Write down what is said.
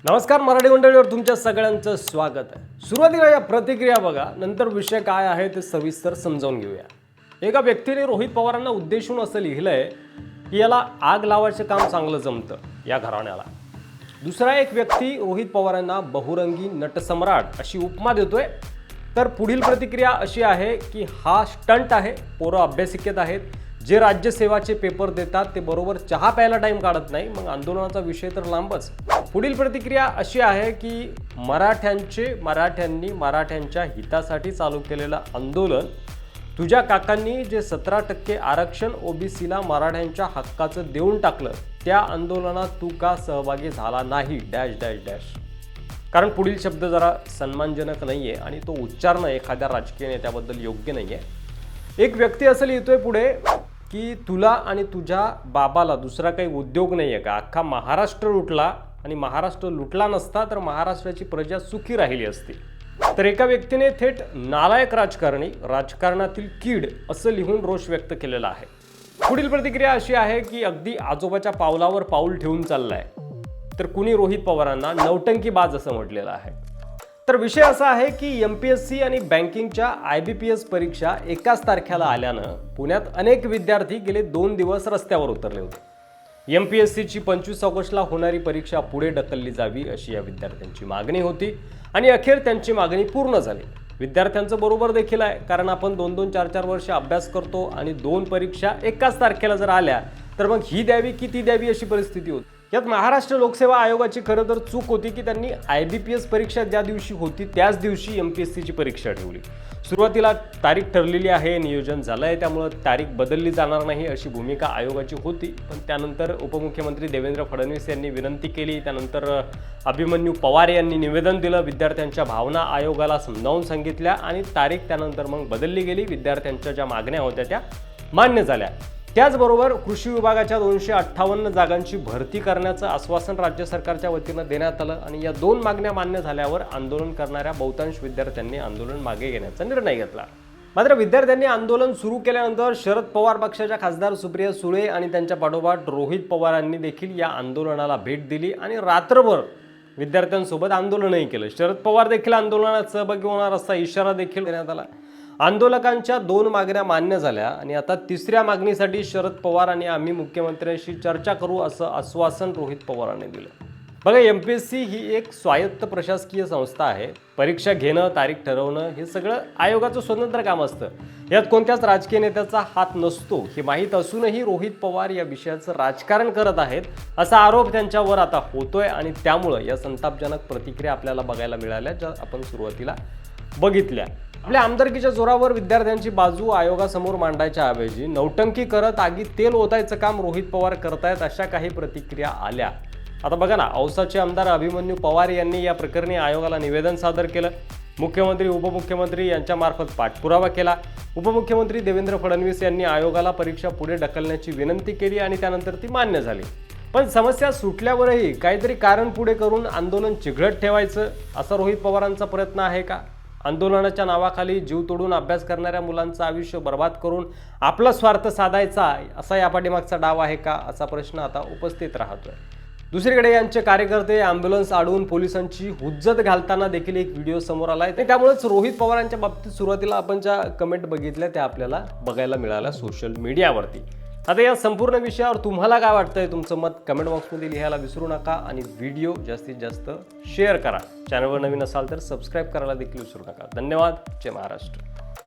नमस्कार मराठी मंडळीवर तुमच्या सगळ्यांचं स्वागत आहे। सुरुवातीला या प्रतिक्रिया बघा, नंतर विषय काय आहे ते सविस्तर समजावून घेऊया। एका व्यक्तीने रोहित पवारांना उद्देशून असं लिहिलंय की याला आग लावायचं काम चांगलं जमतं या घराण्याला। दुसरा एक व्यक्ती रोहित पवारांना बहुरंगी नटसम्राट अशी उपमा देतोय। तर पुढील प्रतिक्रिया अशी आहे की हा स्टंट आहे, पोरं अभ्यासिकेत आहेत, जे राज्यसेवाचे पेपर देतात ते बरोबर चहा प्यायला टाइम काढत नाही, मग आंदोलनाचा विषय तर लांबच। पुढील प्रतिक्रिया अशी आहे की मराठ्यांनी मराठ्यांच्या हितासाठी चालू केलेलं आंदोलन, तुझ्या काकांनी जे 17% आरक्षण ओबीसीला मराठ्यांच्या हक्काचं देऊन टाकलं त्या आंदोलनात तू का सहभागी झाला नाही डॅश डॅश डॅश। कारण पुढील शब्द जरा सन्मानजनक नाहीये आणि तो उच्चारणं एखाद्या राजकीय नेत्याबद्दल योग्य नाहीये। एक व्यक्ती असं लिहितोय पुढे की तुला आणि तुझ्या बाबाला दुसरा काही उद्योग नाहीये का? अख्खा महाराष्ट्र लुटला आणि महाराष्ट्र लुटला नसता तर महाराष्ट्राची प्रजा सुखी राहिली असती। तर एका व्यक्तीने थेट नालायक राजकारणी, राजकारणातील कीड असं लिहून रोष व्यक्त केलेला आहे। पुढील प्रतिक्रिया अशी आहे की अगदी आजोबाच्या पावलावर पाऊल ठेवून चाललाय। तर कुणी रोहित पवारांना नौटंकीबाज असं म्हटलेलं आहे। तर विषय असा आहे की एमपीएससी आणि बँकिंगच्या IBPS परीक्षा एकाच तारखेला आल्यानं पुण्यात अनेक विद्यार्थी गेले 2 दिवस रस्त्यावर उतरले होते। एमपीएससीची 25 ऑगस्टला होणारी परीक्षा पुढे ढकलली जावी अशी या विद्यार्थ्यांची मागणी होती आणि अखेर त्यांची मागणी पूर्ण झाली। विद्यार्थ्यांचं बरोबर देखील आहे, कारण आपण 2-2, 4-4 वर्ष अभ्यास करतो आणि 2 परीक्षा एकाच तारखेला जर आल्या तर मग ही द्यावी की ती द्यावी अशी परिस्थिती होती। यात महाराष्ट्र लोकसेवा आयोगाची खरं तर चूक होती की त्यांनी IBPS परीक्षा ज्या दिवशी होती त्याच दिवशी एमपीएससीची परीक्षा ठेवली। सुरुवातीला तारीख ठरलेली आहे, नियोजन झालं आहे, त्यामुळे तारीख बदलली जाणार नाही अशी भूमिका आयोगाची होती। पण त्यानंतर उपमुख्यमंत्री देवेंद्र फडणवीस यांनी विनंती केली, त्यानंतर अभिमन्यू पवार यांनी निवेदन दिलं, विद्यार्थ्यांच्या भावना आयोगाला समजावून सांगितल्या आणि तारीख त्यानंतर मग बदलली गेली। विद्यार्थ्यांच्या ज्या मागण्या होत्या त्या मान्य झाल्या। त्याचबरोबर कृषी विभागाच्या 258 जागांची भरती करण्याचं आश्वासन राज्य सरकारच्या वतीनं देण्यात आलं आणि या 2 मागण्या मान्य झाल्यावर आंदोलन करणाऱ्या बहुतांश विद्यार्थ्यांनी आंदोलन मागे घेण्याचा निर्णय घेतला। मात्र विद्यार्थ्यांनी आंदोलन सुरू केल्यानंतर शरद पवार पक्षाच्या खासदार सुप्रिया सुळे आणि त्यांच्या पाठोपाठ रोहित पवारांनी देखील या आंदोलनाला भेट दिली आणि रात्रभर विद्यार्थ्यांसोबत आंदोलनही केलं। शरद पवार देखील आंदोलनात सहभागी होणार असा इशारा देखील देण्यात आला। आंदोलकांच्या 2 मागण्या मान्य झाल्या आणि आता 3ऱ्या मागणीसाठी शरद पवार आणि आम्ही मुख्यमंत्र्यांशी चर्चा करू असं आश्वासन रोहित पवारांनी दिलं। बघा, एमपीएससी ही एक स्वायत्त प्रशासकीय संस्था आहे। परीक्षा घेणं, तारीख ठरवणं हे सगळं आयोगाचं स्वतंत्र काम असतं। यात कोणत्याच राजकीय नेत्याचा हात नसतो हे माहीत असूनही रोहित पवार या विषयाचं राजकारण करत आहेत असा आरोप त्यांच्यावर आता होतोय आणि त्यामुळे या संतापजनक प्रतिक्रिया आपल्याला बघायला मिळाल्या, ज्या आपण सुरुवातीला बघितल्या। आपल्या आमदारकीच्या जोरावर विद्यार्थ्यांची बाजू आयोगासमोर मांडायच्या ऐवजी नौटंकी करत आगीत तेल ओतायचं काम रोहित पवार करतायत अशा काही प्रतिक्रिया आल्या। आता बघा ना, औसाचे आमदार अभिमन्यू पवार यांनी या प्रकरणी आयोगाला निवेदन सादर केलं। मुख्यमंत्री, उपमुख्यमंत्री यांच्यामार्फत पाठपुरावा केला। उपमुख्यमंत्री देवेंद्र फडणवीस यांनी आयोगाला परीक्षा पुढे ढकलण्याची विनंती केली आणि त्यानंतर ती मान्य झाली। पण समस्या सुटल्यावरही काहीतरी कारण पुढे करून आंदोलन चिघळत ठेवायचं असा रोहित पवारांचा प्रयत्न आहे का? आंदोलनाच्या नावाखाली जीव तोडून अभ्यास करणाऱ्या मुलांचं आयुष्य बर्बाद करून आपला स्वार्थ साधायचा असा या पाठीमागचा डाव आहे का असा प्रश्न आता उपस्थित राहतोय। दुसरीकडे यांचे कार्यकर्ते ॲम्ब्युलन्स अडवून पोलिसांची हुज्जत घालताना देखील एक व्हिडिओ समोर आलाय। त्यामुळेच रोहित पवारांच्या बाबतीत सुरुवातीला आपण ज्या कमेंट बघितल्या त्या आपल्याला बघायला मिळाल्या सोशल मीडियावरती। आता या संपूर्ण विषयावर तुम्हाला काय वाटतंय, तुमचं मत कमेंट बॉक्समध्ये लिहायला विसरू नका आणि व्हिडिओ जास्तीत जास्त शेअर करा। चॅनलवर नवीन असाल तर सबस्क्राईब करायला देखील विसरू नका। धन्यवाद। जय महाराष्ट्र।